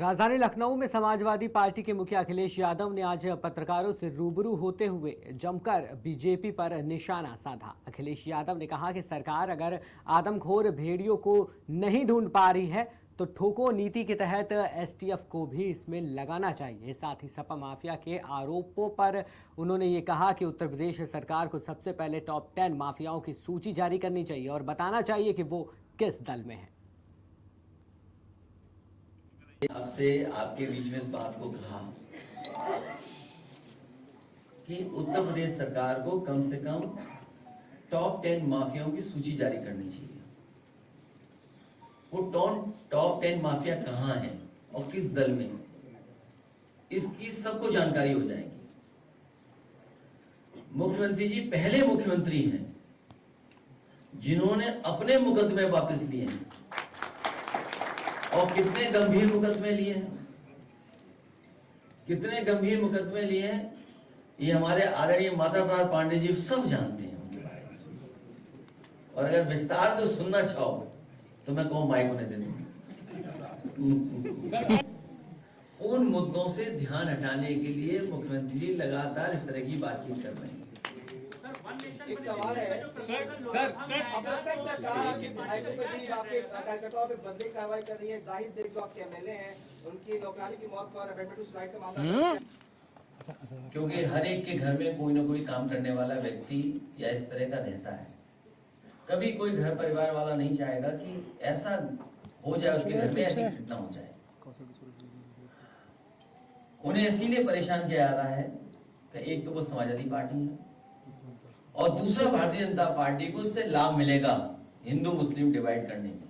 राजधानी लखनऊ में समाजवादी पार्टी के मुखिया अखिलेश यादव ने आज पत्रकारों से रूबरू होते हुए जमकर बीजेपी पर निशाना साधा। अखिलेश यादव ने कहा कि सरकार अगर आदमखोर भेड़ियों को नहीं ढूंढ पा रही है तो ठोको नीति के तहत एसटीएफ को भी इसमें लगाना चाहिए। साथ ही सपा माफिया के आरोपों पर उन्होंने ये कहा कि उत्तर प्रदेश सरकार को सबसे पहले टॉप 10 माफियाओं की सूची जारी करनी चाहिए और बताना चाहिए कि वो किस दल में है। आपसे आपके बीच में इस बात को कहा कि उत्तर प्रदेश सरकार को कम से कम टॉप 10 माफियाओं की सूची जारी करनी चाहिए। वो टॉप 10 माफिया कहां है और किस दल में, इसकी सबको जानकारी हो जाएगी। मुख्यमंत्री जी पहले मुख्यमंत्री हैं जिन्होंने अपने मुकदमे वापस लिए हैं, और कितने गंभीर मुकदमे लिए हैं, कितने गंभीर मुकदमे लिए हैं, ये हमारे आदरणीय माता प्रसाद पांडे जी सब जानते हैं उनके बारे में। और अगर विस्तार से सुनना चाहो तो मैं कहूं माइक उन्हें दे दूंगा। उन मुद्दों से ध्यान हटाने के लिए मुख्यमंत्री जी लगातार इस तरह की बातचीत कर रहे हैं। एक सवाल है सर अब तक सरकार आपके विधायकों पे भी आपके कार्यकर्ताओं पे बदले कार्रवाई कर रही है। जाहिर देख जो आपके एमएलए हैं उनकी नौकरानी की मौत पर अमेंडमेंट टू सुसाइड का मामला, क्योंकि हर एक के घर में कोई ना कोई काम करने वाला व्यक्ति या इस तरह का रहता है। कभी कोई घर परिवार वाला नहीं चाहेगा कि ऐसा हो जाए, उसके घर में ऐसी घटना हो जाए। उन्हें इसीलिए परेशान किया जा रहा है कि एक तो वो समाजवादी पार्टी है और दूसरा भारतीय जनता पार्टी को इससे लाभ मिलेगा हिंदू मुस्लिम डिवाइड करने में।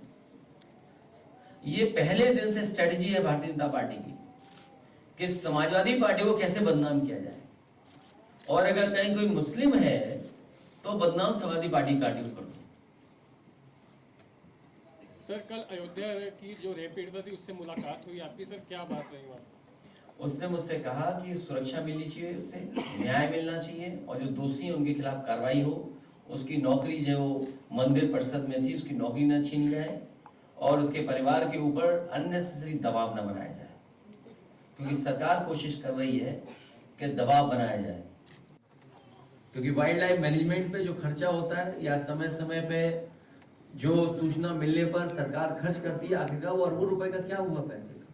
ये पहले दिन से स्ट्रेटेजी है भारतीय जनता पार्टी की कि समाजवादी पार्टी को कैसे बदनाम किया जाए, और अगर कहीं कोई मुस्लिम है तो बदनाम समाजवादी पार्टी का कर दो। सर कल अयोध्या की जो रेप पीड़िता थी उससे मुलाकात हुई आपकी, सर क्या बात रही वहाँ? उसने मुझसे कहा कि सुरक्षा मिलनी चाहिए, उससे न्याय मिलना चाहिए, और जो दोषी है उनके खिलाफ कार्रवाई हो। उसकी नौकरी जो मंदिर परिषद में थी उसकी नौकरी न छीनी जाए, और उसके परिवार के ऊपर अननेसेसरी दबाव न बनाया जाए, क्योंकि सरकार कोशिश कर रही है कि दबाव बनाया जाए। क्योंकि वाइल्ड लाइफ मैनेजमेंट पे जो खर्चा होता है या समय समय पे जो सूचना मिलने पर सरकार खर्च करती है, आखिरकार वो अरबों रुपए का क्या हुआ पैसे का?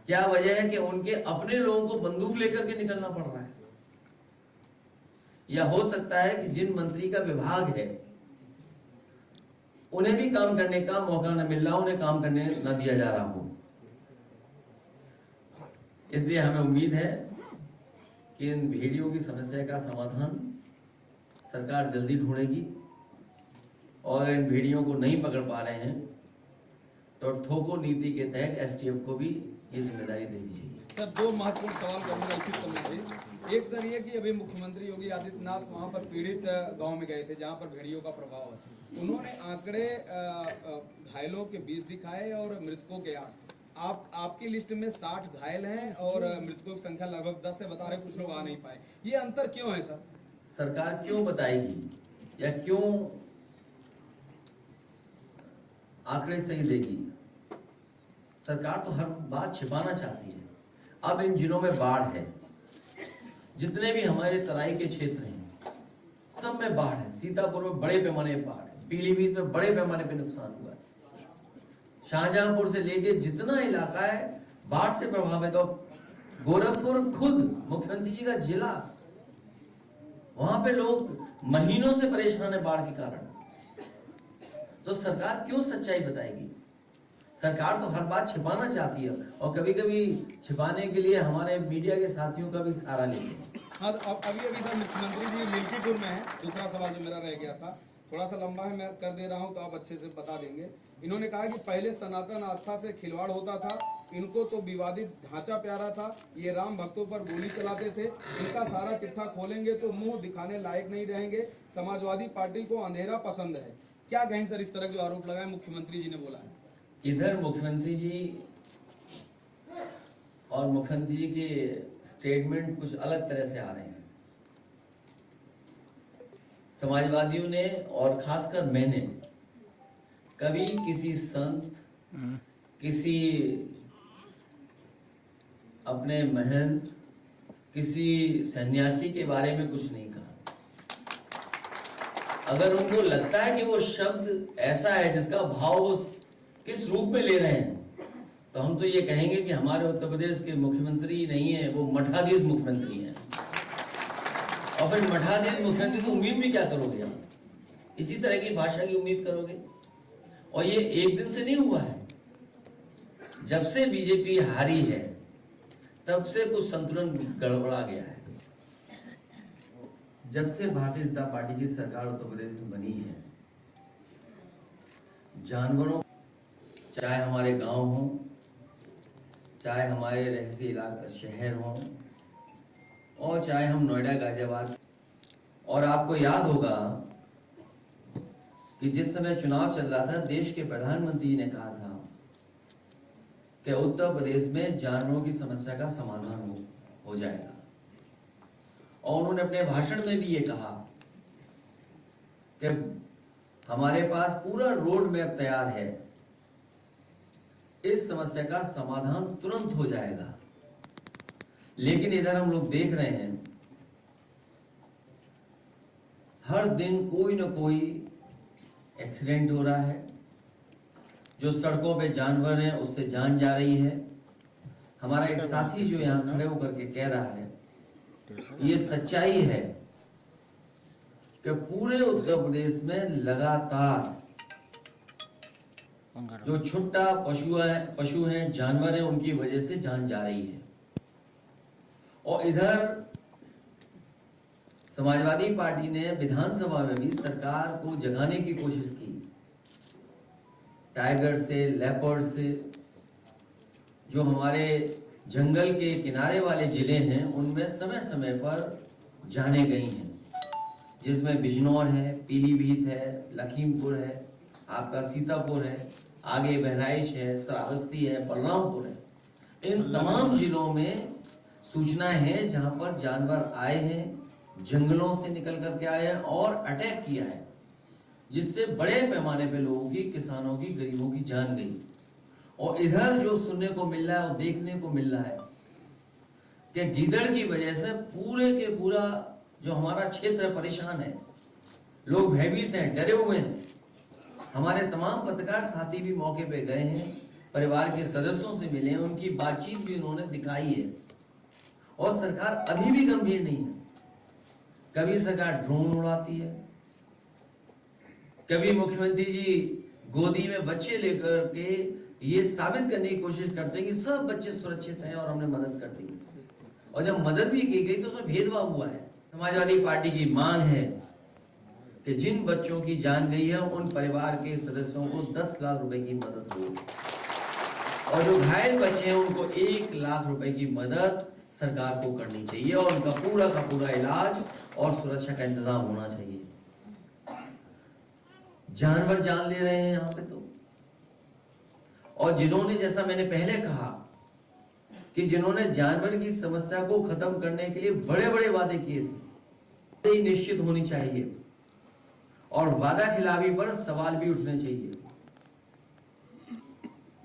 क्या वजह है कि उनके अपने लोगों को बंदूक लेकर के निकलना पड़ रहा है? या हो सकता है कि जिन मंत्री का विभाग है उन्हें भी काम करने का मौका न मिल रहा, उन्हें काम करने न दिया जा रहा हो। इसलिए हमें उम्मीद है कि इन भेड़ियों की समस्या का समाधान सरकार जल्दी ढूंढेगी, और इन भेड़ियों को नहीं पकड़ पा रहे हैं तो ठोको नीति के तहत एसटीएफ को भी ये जिम्मेदारी देनी चाहिए। सर दो महत्वपूर्ण सवाल करूंगा इसी समय से। एक सर ये कि अभी मुख्यमंत्री योगी आदित्यनाथ वहां पर पीड़ित गांव में गए थे जहां पर भेड़ियों का प्रभाव है। उन्होंने आंकड़े घायलों के 20 दिखाए और मृतकों के 8। आपकी लिस्ट में 60 घायल हैं और मृतकों की संख्या लगभग 10 से बता रहे, कुछ लोग आ नहीं पाए। ये अंतर क्यों है सर? सरकार क्यों बताएगी या क्यों आंकड़े सही देगी? सरकार तो हर बात छिपाना चाहती है। अब इन जिलों में बाढ़ है, जितने भी हमारे तराई के क्षेत्र हैं सब में बाढ़ है। सीतापुर में बड़े पैमाने पर बाढ़ है, पीलीभीत में बड़े पैमाने पर नुकसान हुआ है, शाहजहांपुर से लेके जितना इलाका है बाढ़ से प्रभावित। और गोरखपुर खुद मुख्यमंत्री जी का जिला, वहां पे लोग महीनों से परेशान है बाढ़ के कारण। तो सरकार क्यों सच्चाई बताएगी? सरकार तो हर बात छिपाना चाहती है, और कभी कभी छिपाने के लिए हमारे मीडिया के साथियों का भी सहारा लेते हैं। हाँ, तो अभी सर मुख्यमंत्री जी मिल्कीपुर में है। दूसरा सवाल जो मेरा रह गया था, थोड़ा सा लंबा है, मैं कर दे रहा हूँ तो आप अच्छे से बता देंगे। इन्होंने कहा कि पहले सनातन आस्था से खिलवाड़ होता था, इनको तो विवादित ढांचा प्यारा था, ये राम भक्तों पर गोली चलाते थे, इनका सारा चिट्ठा खोलेंगे तो मुंह दिखाने लायक नहीं रहेंगे, समाजवादी पार्टी को अंधेरा पसंद है। क्या कहें सर इस तरह के आरोप लगाए मुख्यमंत्री जी ने बोला है? इधर मुख्यमंत्री जी और मुख्यमंत्री जी के स्टेटमेंट कुछ अलग तरह से आ रहे हैं। समाजवादियों ने और खासकर मैंने कभी किसी संत, किसी अपने महंत किसी सन्यासी के बारे में कुछ नहीं कहा। अगर उनको लगता है कि वो शब्द ऐसा है जिसका भाव वो किस रूप में ले रहे हैं, तो हम तो ये कहेंगे कि हमारे उत्तर प्रदेश के मुख्यमंत्री नहीं है, वो मठाधीश मुख्यमंत्री हैं। और फिर मठाधीश मुख्यमंत्री से उम्मीद भी क्या करोगे आप? इसी तरह की भाषा की उम्मीद करोगे? और ये एक दिन से नहीं हुआ है। जब से बीजेपी हारी है तब से कुछ संतुलन गड़बड़ा गया है। जब से भारतीय जनता पार्टी की सरकार उत्तर प्रदेश में बनी है, जानवरों, चाहे हमारे गांव हों, चाहे हमारे रहसी इलाका शहर हों, और चाहे हम नोएडा गाजियाबाद, और आपको याद होगा कि जिस समय चुनाव चल रहा था, देश के प्रधानमंत्री ने कहा था कि उत्तर प्रदेश में जानवरों की समस्या का समाधान हो जाएगा। और उन्होंने अपने भाषण में भी ये कहा कि हमारे पास पूरा रोड मैप तैयार है, इस समस्या का समाधान तुरंत हो जाएगा। लेकिन इधर हम लोग देख रहे हैं हर दिन कोई ना कोई एक्सीडेंट हो रहा है, जो सड़कों पे जानवर हैं उससे जान जा रही है। हमारा एक साथी जो यहाँ खड़े होकर के कह रहा है, ये सच्चाई है कि पूरे उत्तर प्रदेश में लगातार जो छुट्टा पशु हैं, जानवर हैं, उनकी वजह से जान जा रही है। और इधर समाजवादी पार्टी ने विधानसभा में भी सरकार को जगाने की कोशिश की। टाइगर से, लेपर्ड से, जो हमारे जंगल के किनारे वाले जिले हैं, उनमें समय समय पर जाने गई हैं, जिसमें बिजनौर है, पीलीभीत है, लखीमपुर है, आपका सीतापुर है, आगे बहराइच है, श्रावस्ती है, बलरामपुर है। इन तमाम जिलों में सूचनाएं हैं जहां पर जानवर आए हैं, जंगलों से निकल करके आए हैं और अटैक किया है, जिससे बड़े पैमाने पे लोगों की, किसानों की, गरीबों की जान गई। और इधर जो सुनने को मिल रहा है और देखने को मिल रहा है कि गीदड़ की वजह से पूरे के पूरा जो हमारा क्षेत्र परेशान है, लोग भयभीत हैं, डरे हुए हैं। हमारे तमाम पत्रकार साथी भी मौके पे गए हैं, परिवार के सदस्यों से मिले हैं, उनकी बातचीत भी उन्होंने दिखाई है। और सरकार अभी भी गंभीर नहीं है। कभी सरकार ड्रोन उड़ाती है, कभी मुख्यमंत्री जी गोदी में बच्चे लेकर के ये साबित करने की कोशिश करते हैं कि सब बच्चे सुरक्षित हैं और हमने मदद कर दी। और जब मदद भी की गई तो उसमें भेदभाव हुआ है। समाजवादी पार्टी की मांग है कि जिन बच्चों की जान गई है उन परिवार के सदस्यों को 10 लाख रुपए की मदद हो, और जो घायल बच्चे हैं उनको 1 लाख रुपए की मदद सरकार को करनी चाहिए, और उनका पूरा का पूरा इलाज और सुरक्षा का इंतजाम होना चाहिए। जानवर जान ले रहे हैं यहाँ पे तो। और जिन्होंने, जैसा मैंने पहले कहा कि जिन्होंने जानवर की समस्या को खत्म करने के लिए बड़े बड़े वादे किए थे, निश्चित होनी चाहिए और वादा खिलाफी पर सवाल भी उठने चाहिए।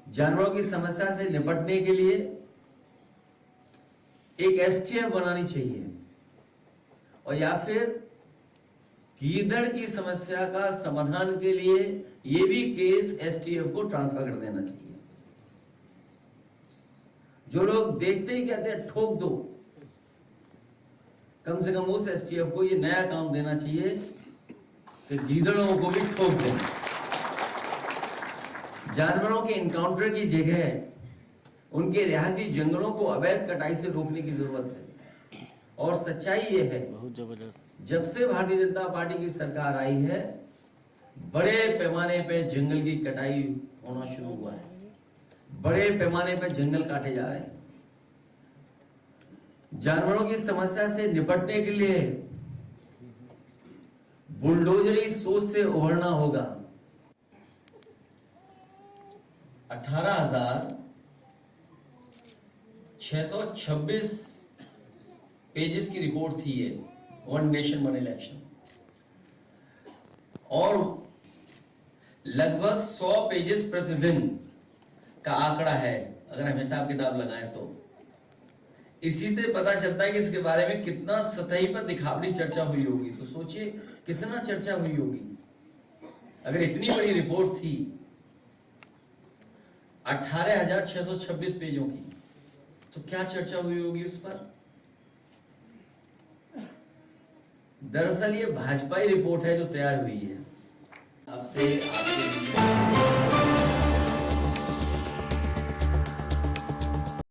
जानवरों की समस्या से निपटने के लिए एक एसटीएफ बनानी चाहिए, और या फिर गीदड़ की समस्या का समाधान के लिए ये भी केस एसटीएफ को ट्रांसफर कर देना चाहिए। जो लोग देखते ही कहते हैं ठोक दो, कम से कम उस एसटीएफ को ये नया काम देना चाहिए कि गीदड़ों को भी ठोक दें। जानवरों के इनकाउंटर की जगह उनके रिहायशी जंगलों को अवैध कटाई से रोकने की जरूरत है। और सच्चाई ये है, बहुत जबरदस्त, जब से भारतीय जनता पार्टी की सरकार आई है, बड़े पैमाने पे जंगल की कटाई होना शुरू हुआ है। बड़े पैमाने पे जंगल काटे जा रहे हैं। जानवरों की समस्या से निपटने के लिए बुलडोजरी सोच से उभरना होगा। 18,626 पेजेस की रिपोर्ट थी ये, वन नेशन वन इलेक्शन, और लगभग 100 पेजेस प्रतिदिन का आंकड़ा है अगर हम हिसाब किताब लगाएं तो। इसी से पता चलता है कि इसके बारे में कितना सतही पर दिखावटी चर्चा हुई होगी। तो सोचिए कितना चर्चा हुई होगी। अगर इतनी बड़ी रिपोर्ट थी 18,626 पेजों की, तो क्या चर्चा हुई होगी उस पर। दरअसल ये भाजपाई रिपोर्ट है जो तैयार हुई है। अब से आपके